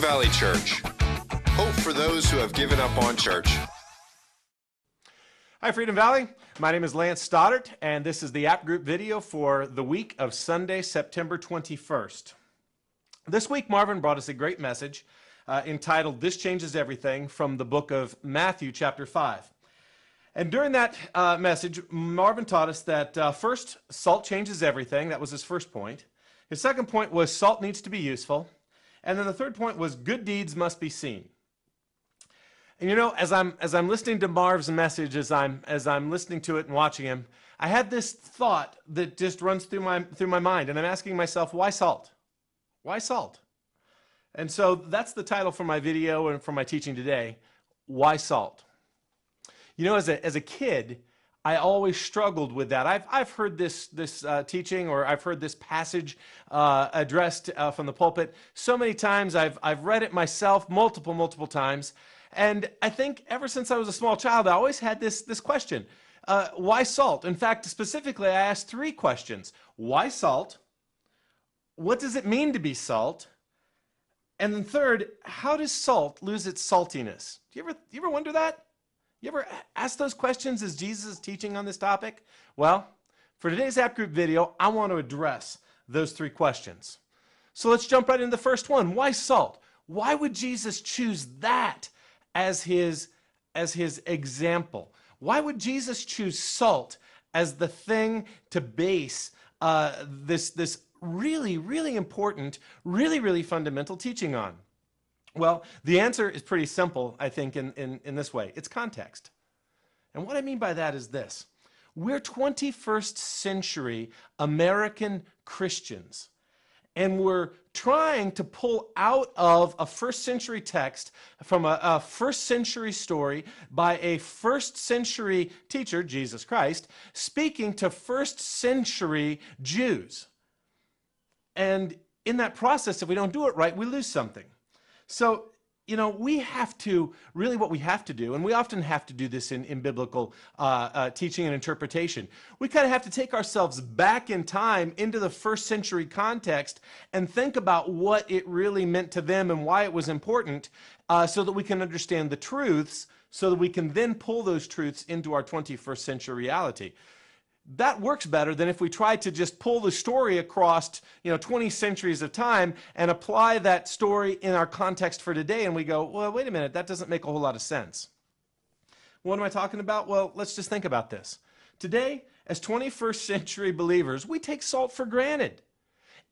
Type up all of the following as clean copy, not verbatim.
Valley Church. Hope for those who have given up on church. Hi, Freedom Valley. My name is Lance Stoddart, and this is the app group video for the week of Sunday, September 21st. This week, Marvin brought us a great message entitled, This Changes Everything, from the book of Matthew, chapter 5. And during that message, Marvin taught us that first, salt changes everything. That was his first point. His second point was salt needs to be useful. And then the third point was good deeds must be seen. And you know, as I'm listening to Marv's message, as I'm listening to it and watching him, I had this thought that just runs through my mind, and I'm asking myself, why salt? Why salt? And so that's the title for my video and for my teaching today, Why Salt? You know, as a kid, I always struggled with that. I've heard this teaching, or I've heard this passage addressed from the pulpit so many times. I've read it myself multiple times. And I think ever since I was a small child, I always had this question, why salt? In fact, specifically, I asked three questions. Why salt? What does it mean to be salt? And then third, how does salt lose its saltiness? Do you ever wonder that? You ever ask those questions as Jesus is teaching on this topic? Well, for today's app group video, I want to address those three questions. So let's jump right into the first one. Why salt? Why would Jesus choose that as his example? Why would Jesus choose salt as the thing to base this really important, really fundamental teaching on? Well, the answer is pretty simple, I think, in this way. It's context. And what I mean by that is this. We're 21st century American Christians, and we're trying to pull out of a first century text from a first century story by a first century teacher, Jesus Christ, speaking to first century Jews. And in that process, if we don't do it right, we lose something. So, you know, we have to, really what we have to do, and we often have to do this in biblical teaching and interpretation, we kind of have to take ourselves back in time into the first century context and think about what it really meant to them and why it was important so that we can understand the truths, so that we can then pull those truths into our 21st century reality. That works better than if we try to just pull the story across, 20 centuries of time and apply that story in our context for today, and we go, well, wait a minute, that doesn't make a whole lot of sense. What am I talking about? Well, let's just think about this. Today, as 21st century believers, we take salt for granted.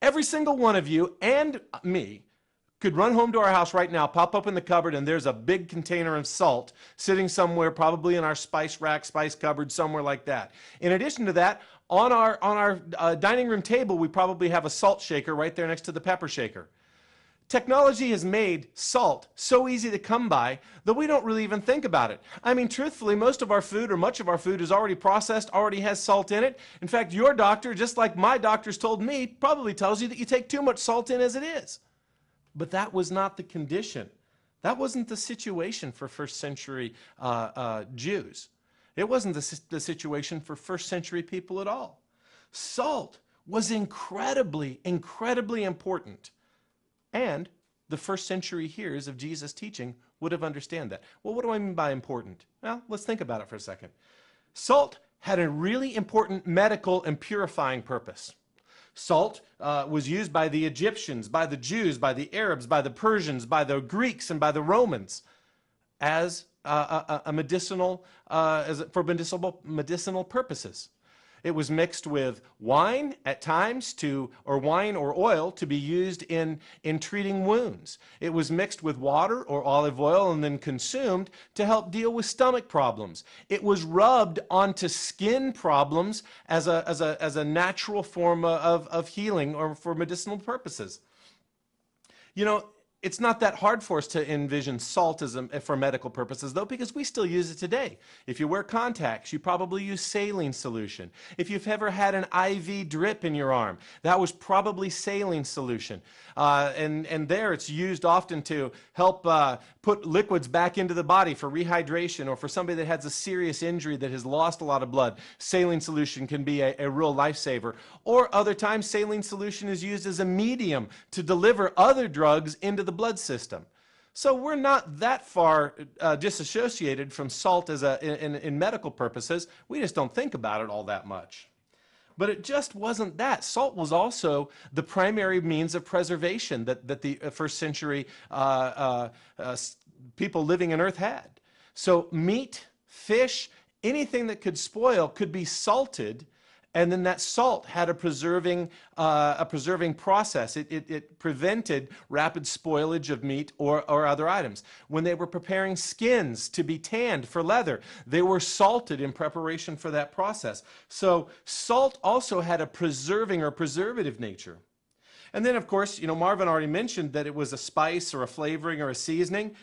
Every single one of you and me could run home to our house right now, pop open the cupboard, and there's a big container of salt sitting somewhere, probably in our spice rack, spice cupboard, somewhere like that. In addition to that, on our dining room table, we probably have a salt shaker right there next to the pepper shaker. Technology has made salt so easy to come by that we don't really even think about it. I mean, truthfully, most of our food, or much of our food, is already processed, already has salt in it. In fact, your doctor, just like my doctor's told me, probably tells you that you take too much salt in as it is. But that was not the condition. That wasn't the situation for first century Jews. It wasn't the situation for first century people at all. Salt was incredibly important. And the first century hearers of Jesus' teaching would have understood that. Well, what do I mean by important? Well, let's think about it for a second. Salt had a really important medical and purifying purpose. Salt was used by the Egyptians, by the Jews, by the Arabs, by the Persians, by the Greeks, and by the Romans as for medicinal purposes. It was mixed with wine at times or wine or oil to be used in treating wounds. It was mixed with water or olive oil and then consumed to help deal with stomach problems. It was rubbed onto skin problems as a natural form of healing or for medicinal purposes. You know, it's not that hard for us to envision salt for medical purposes, though, because we still use it today. If you wear contacts, you probably use saline solution. If you've ever had an IV drip in your arm, that was probably saline solution. And there it's used often to help put liquids back into the body for rehydration, or for somebody that has a serious injury that has lost a lot of blood. Saline solution can be a real lifesaver. Or other times, saline solution is used as a medium to deliver other drugs into the blood system. So we're not that far disassociated from salt as in medical purposes. We just don't think about it all that much. But it just wasn't that. Salt was also the primary means of preservation that the first century people living on earth had. So meat, fish, anything that could spoil could be salted, and then that salt had a preserving process. It prevented rapid spoilage of meat or other items. When they were preparing skins to be tanned for leather, they were salted in preparation for that process. So salt also had a preserving or preservative nature. And then, of course, Marvin already mentioned that it was a spice or a flavoring or a seasoning.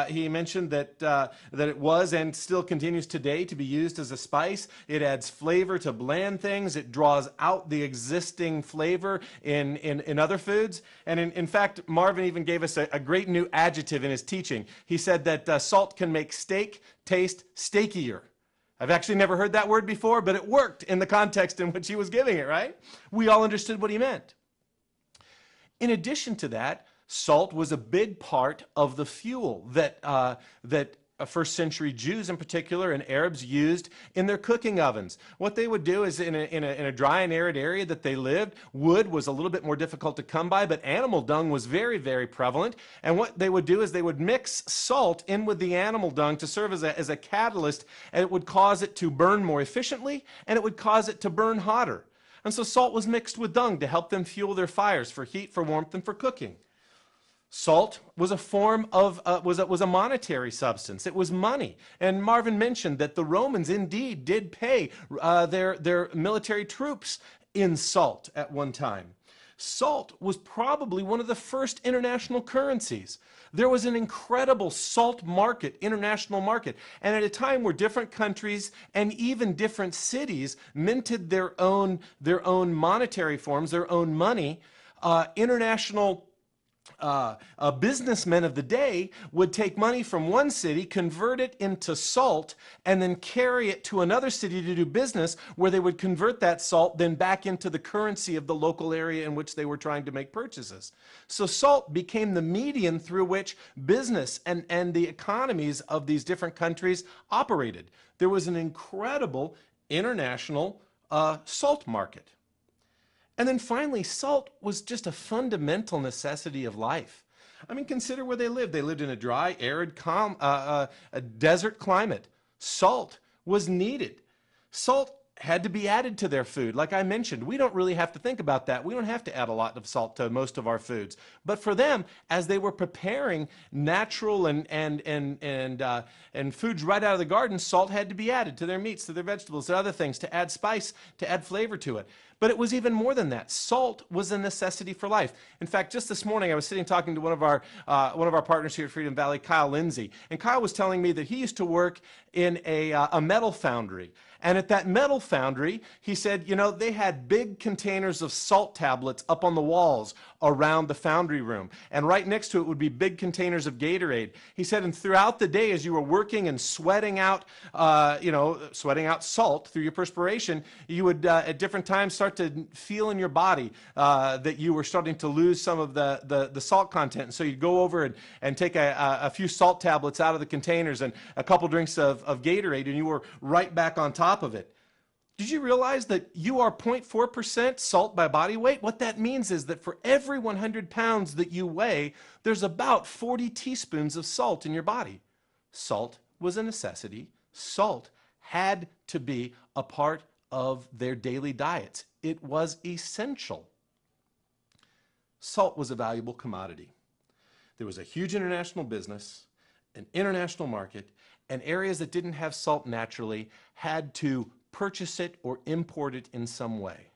He mentioned that it was and still continues today to be used as a spice. It adds flavor to bland things. It draws out the existing flavor in other foods. And in fact, Marvin even gave us a great new adjective in his teaching. He said that salt can make steak taste steakier. I've actually never heard that word before, but it worked in the context in which he was giving it, right? We all understood what he meant. In addition to that, salt was a big part of the fuel that first century Jews in particular and Arabs used in their cooking ovens. What they would do is in a dry and arid area that they lived, wood was a little bit more difficult to come by, but animal dung was very, very prevalent. And what they would do is they would mix salt in with the animal dung to serve as a catalyst, and it would cause it to burn more efficiently, and it would cause it to burn hotter. And so salt was mixed with dung to help them fuel their fires for heat, for warmth, and for cooking. Salt was a form of was a monetary substance. It was money. And Marvin mentioned that the Romans indeed did pay their military troops in salt at one time. Salt was probably one of the first international currencies. There was an incredible salt market, international market, and at a time where different countries and even different cities minted their own monetary forms, their own money, international businessmen of the day would take money from one city, convert it into salt, and then carry it to another city to do business, where they would convert that salt then back into the currency of the local area in which they were trying to make purchases. So salt became the medium through which business and the economies of these different countries operated. There was an incredible international salt market. And then finally, salt was just a fundamental necessity of life. I mean, consider where they lived. They lived in a dry, arid, a desert climate. Salt was needed. Salt had to be added to their food. Like I mentioned, we don't really have to think about that. We don't have to add a lot of salt to most of our foods. But for them, as they were preparing natural and foods right out of the garden, salt had to be added to their meats, to their vegetables, to other things, to add spice, to add flavor to it. But it was even more than that. Salt was a necessity for life. In fact, just this morning, I was sitting talking to one of our partners here at Freedom Valley, Kyle Lindsay, and Kyle was telling me that he used to work in a metal foundry. And at that metal foundry, he said, they had big containers of salt tablets up on the walls around the foundry room. And right next to it would be big containers of Gatorade. He said, and throughout the day, as you were working and sweating out salt through your perspiration, you would at different times start to feel in your body that you were starting to lose some of the salt content. And so you'd go over and take a few salt tablets out of the containers and a couple drinks of Gatorade, and you were right back on top of it. Did you realize that you are 0.4% salt by body weight? What that means is that for every 100 pounds that you weigh, there's about 40 teaspoons of salt in your body. Salt was a necessity. Salt had to be a part of their daily diets. It was essential. Salt was a valuable commodity. There was a huge international business, an international market, and areas that didn't have salt naturally had to purchase it or import it in some way.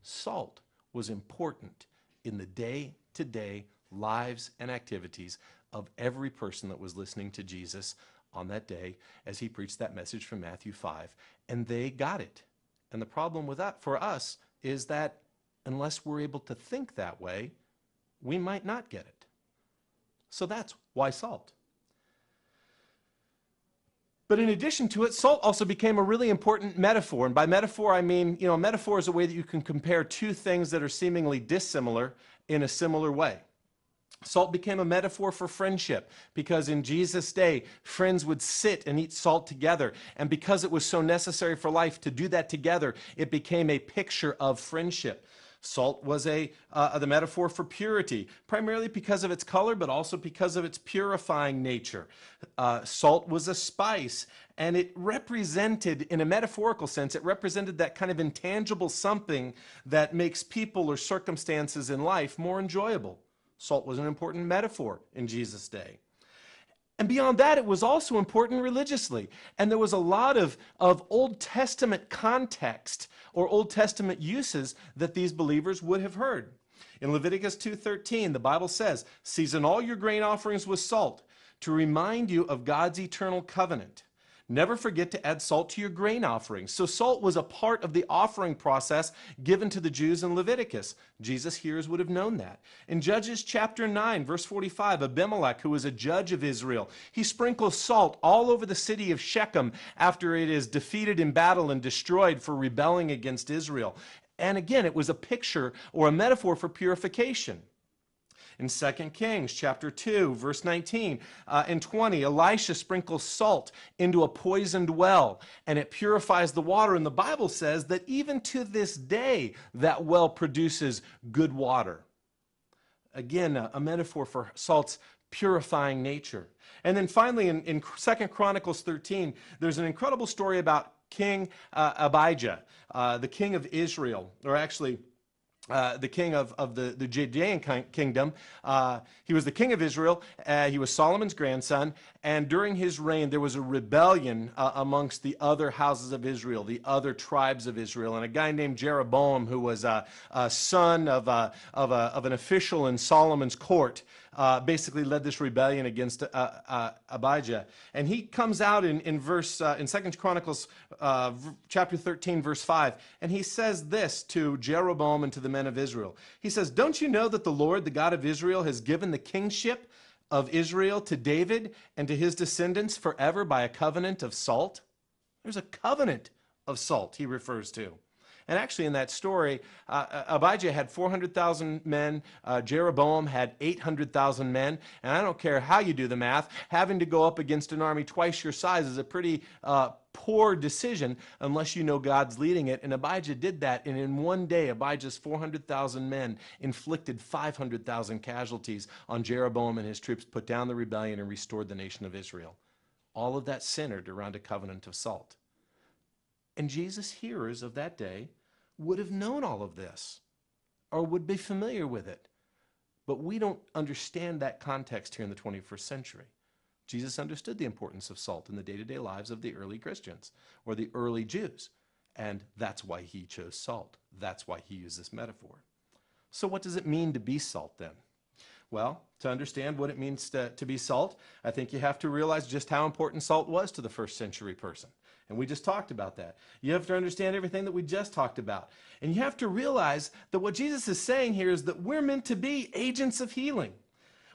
Salt was important in the day-to-day lives and activities of every person that was listening to Jesus on that day as he preached that message from Matthew 5, and they got it. And the problem with that for us is that unless we're able to think that way, we might not get it. So that's why salt. But in addition to it, salt also became a really important metaphor. And by metaphor, I mean, a metaphor is a way that you can compare two things that are seemingly dissimilar in a similar way. Salt became a metaphor for friendship because in Jesus' day, friends would sit and eat salt together. And because it was so necessary for life to do that together, it became a picture of friendship. Salt was the metaphor for purity, primarily because of its color, but also because of its purifying nature. Salt was a spice, and it represented, in a metaphorical sense, it represented that kind of intangible something that makes people or circumstances in life more enjoyable. Salt was an important metaphor in Jesus' day. And beyond that, it was also important religiously. And there was a lot of Old Testament context or Old Testament uses that these believers would have heard. In Leviticus 2:13, the Bible says, "Season all your grain offerings with salt to remind you of God's eternal covenant. Never forget to add salt to your grain offerings." So salt was a part of the offering process given to the Jews in Leviticus. Jesus' hearers would have known that. In Judges chapter 9, verse 45, Abimelech, who was a judge of Israel, he sprinkles salt all over the city of Shechem after it is defeated in battle and destroyed for rebelling against Israel. And again, it was a picture or a metaphor for purification. In 2 Kings chapter 2, verse 19 and 20, Elisha sprinkles salt into a poisoned well, and it purifies the water. And the Bible says that even to this day, that well produces good water. Again, a metaphor for salt's purifying nature. And then finally, in 2 Chronicles 13, there's an incredible story about King Abijah, the king of Israel, or actually the king of the Judean kingdom. He was the king of Israel. He was Solomon's grandson. And during his reign, there was a rebellion amongst the other houses of Israel, the other tribes of Israel. And a guy named Jeroboam, who was a son of an official in Solomon's court, basically led this rebellion against Abijah. And he comes out in 2 Chronicles chapter 13, verse 5, and he says this to Jeroboam and to the men of Israel. He says, "Don't you know that the Lord, the God of Israel, has given the kingship of Israel to David and to his descendants forever by a covenant of salt?" There's a covenant of salt he refers to. And actually in that story, Abijah had 400,000 men, Jeroboam had 800,000 men, and I don't care how you do the math, having to go up against an army twice your size is a pretty poor decision unless you know God's leading it. And Abijah did that, and in one day, Abijah's 400,000 men inflicted 500,000 casualties on Jeroboam, and his troops put down the rebellion and restored the nation of Israel. All of that centered around a covenant of salt. And Jesus' hearers of that day would have known all of this or would be familiar with it. But we don't understand that context here in the 21st century. Jesus understood the importance of salt in the day-to-day lives of the early Christians or the early Jews. And that's why he chose salt. That's why he used this metaphor. So what does it mean to be salt then? Well, to understand what it means to be salt, I think you have to realize just how important salt was to the first century person. And we just talked about that. You have to understand everything that we just talked about. And you have to realize that what Jesus is saying here is that we're meant to be agents of healing.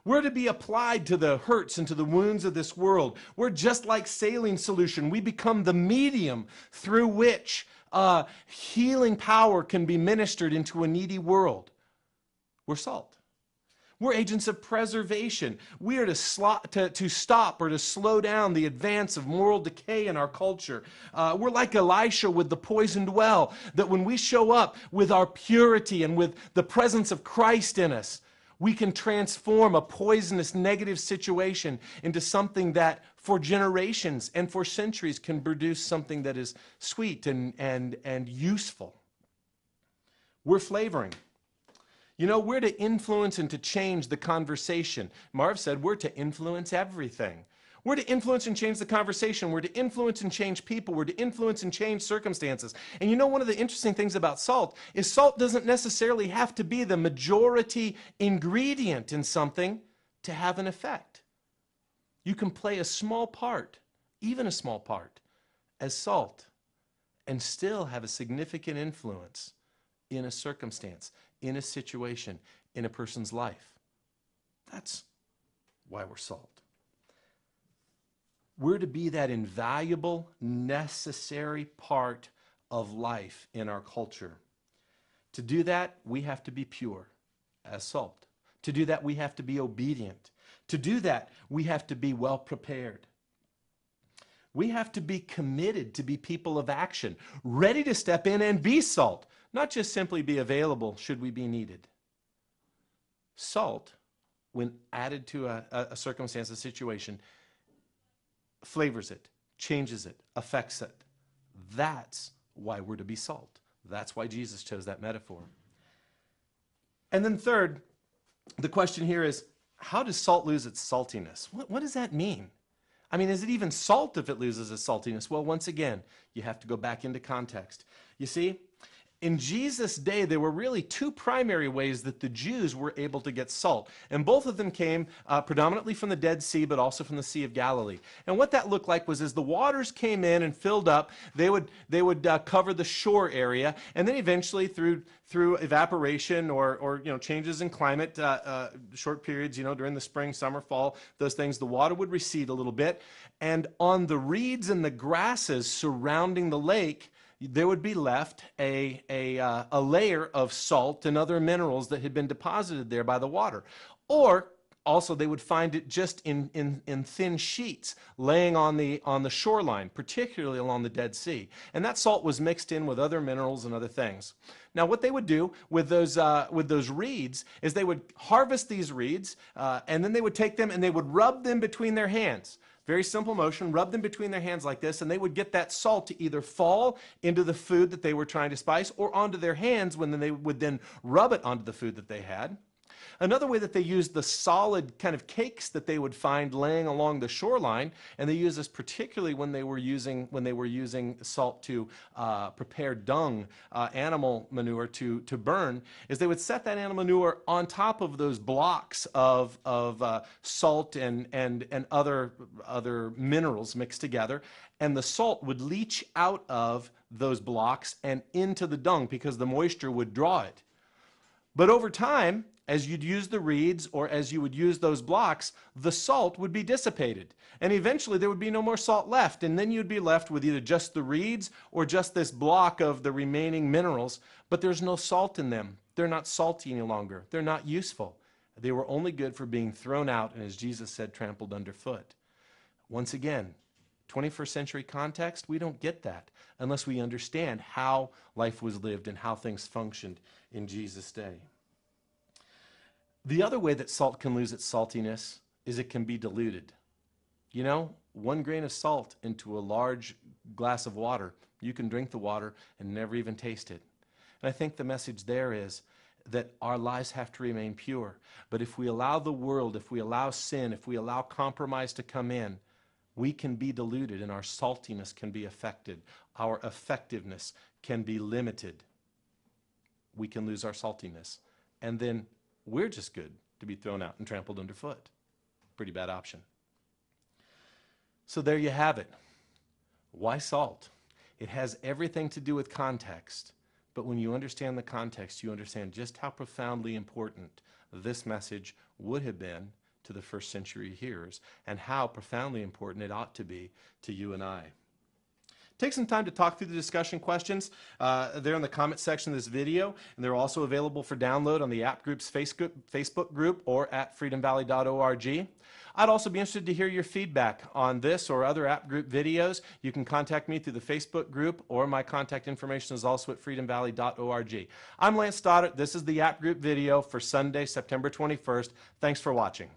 We're to be applied to the hurts and to the wounds of this world. We're just like saline solution. We become the medium through which healing power can be ministered into a needy world. We're salt. We're agents of preservation. We are to stop or to slow down the advance of moral decay in our culture. We're like Elisha with the poisoned well, that when we show up with our purity and with the presence of Christ in us, we can transform a poisonous negative situation into something that for generations and for centuries can produce something that is sweet and useful. We're flavoring. You know, we're to influence and to change the conversation. Marv said we're to influence everything. We're to influence and change the conversation. We're to influence and change people. We're to influence and change circumstances. And you know, one of the interesting things about salt is salt doesn't necessarily have to be the majority ingredient in something to have an effect. You can play a small part, even a small part, as salt and still have a significant influence in a circumstance, in a situation, in a person's life. That's why we're salt. We're to be that invaluable, necessary part of life in our culture. To do that, we have to be pure as salt. To do that, we have to be obedient. To do that, we have to be well prepared. We have to be committed to be people of action, ready to step in and be salt, not just simply be available should we be needed. Salt, when added to a circumstance, a situation, flavors it, changes it, affects it. That's why we're to be salt. That's why Jesus chose that metaphor. And then third, the question here is, how does salt lose its saltiness? What does that mean? I mean, is it even salt if it loses its saltiness? Well, once again, you have to go back into context. You see, in Jesus' day, there were really two primary ways that the Jews were able to get salt. And both of them came predominantly from the Dead Sea, but also from the Sea of Galilee. And what that looked like was as the waters came in and filled up, they would cover the shore area. And then eventually through evaporation or changes in climate, short periods, during the spring, summer, fall, those things, the water would recede a little bit. And on the reeds and the grasses surrounding the lake, there would be left a layer of salt and other minerals that had been deposited there by the water. Or also they would find it just in thin sheets laying on the shoreline, particularly along the Dead Sea. And that salt was mixed in with other minerals and other things. Now what they would do with those reeds is they would harvest these reeds and then they would take them and they would rub them between their hands. Very simple motion, rub them between their hands like this, and they would get that salt to either fall into the food that they were trying to spice or onto their hands when they would then rub it onto the food that they had. Another way that they used the solid kind of cakes that they would find laying along the shoreline, and they used this particularly when they were using salt to prepare dung, animal manure to burn, is they would set that animal manure on top of those blocks of salt and other minerals mixed together, and the salt would leach out of those blocks and into the dung because the moisture would draw it. But over time, as you'd use the reeds or as you would use those blocks, the salt would be dissipated. And eventually there would be no more salt left. And then you'd be left with either just the reeds or just this block of the remaining minerals. But there's no salt in them. They're not salty any longer. They're not useful. They were only good for being thrown out and, as Jesus said, trampled underfoot. Once again, 21st century context, we don't get that unless we understand how life was lived and how things functioned in Jesus' day. The other way that salt can lose its saltiness is it can be diluted. 1 grain of salt into a large glass of water, you can drink the water and never even taste it. And I think the message there is that our lives have to remain pure. But if we allow the world, if we allow sin, if we allow compromise to come in, we can be diluted and our saltiness can be affected. Our effectiveness can be limited. We can lose our saltiness. And then we're just good to be thrown out and trampled underfoot. Pretty bad option. So there you have it. Why salt? It has everything to do with context. But when you understand the context, you understand just how profoundly important this message would have been to the first century hearers and how profoundly important it ought to be to you and I. Take some time to talk through the discussion questions. They're in the comment section of this video, and they're also available for download on the App Group's Facebook group or at freedomvalley.org. I'd also be interested to hear your feedback on this or other App Group videos. You can contact me through the Facebook group, or my contact information is also at freedomvalley.org. I'm Lance Stoddard. This is the App Group video for Sunday, September 21st. Thanks for watching.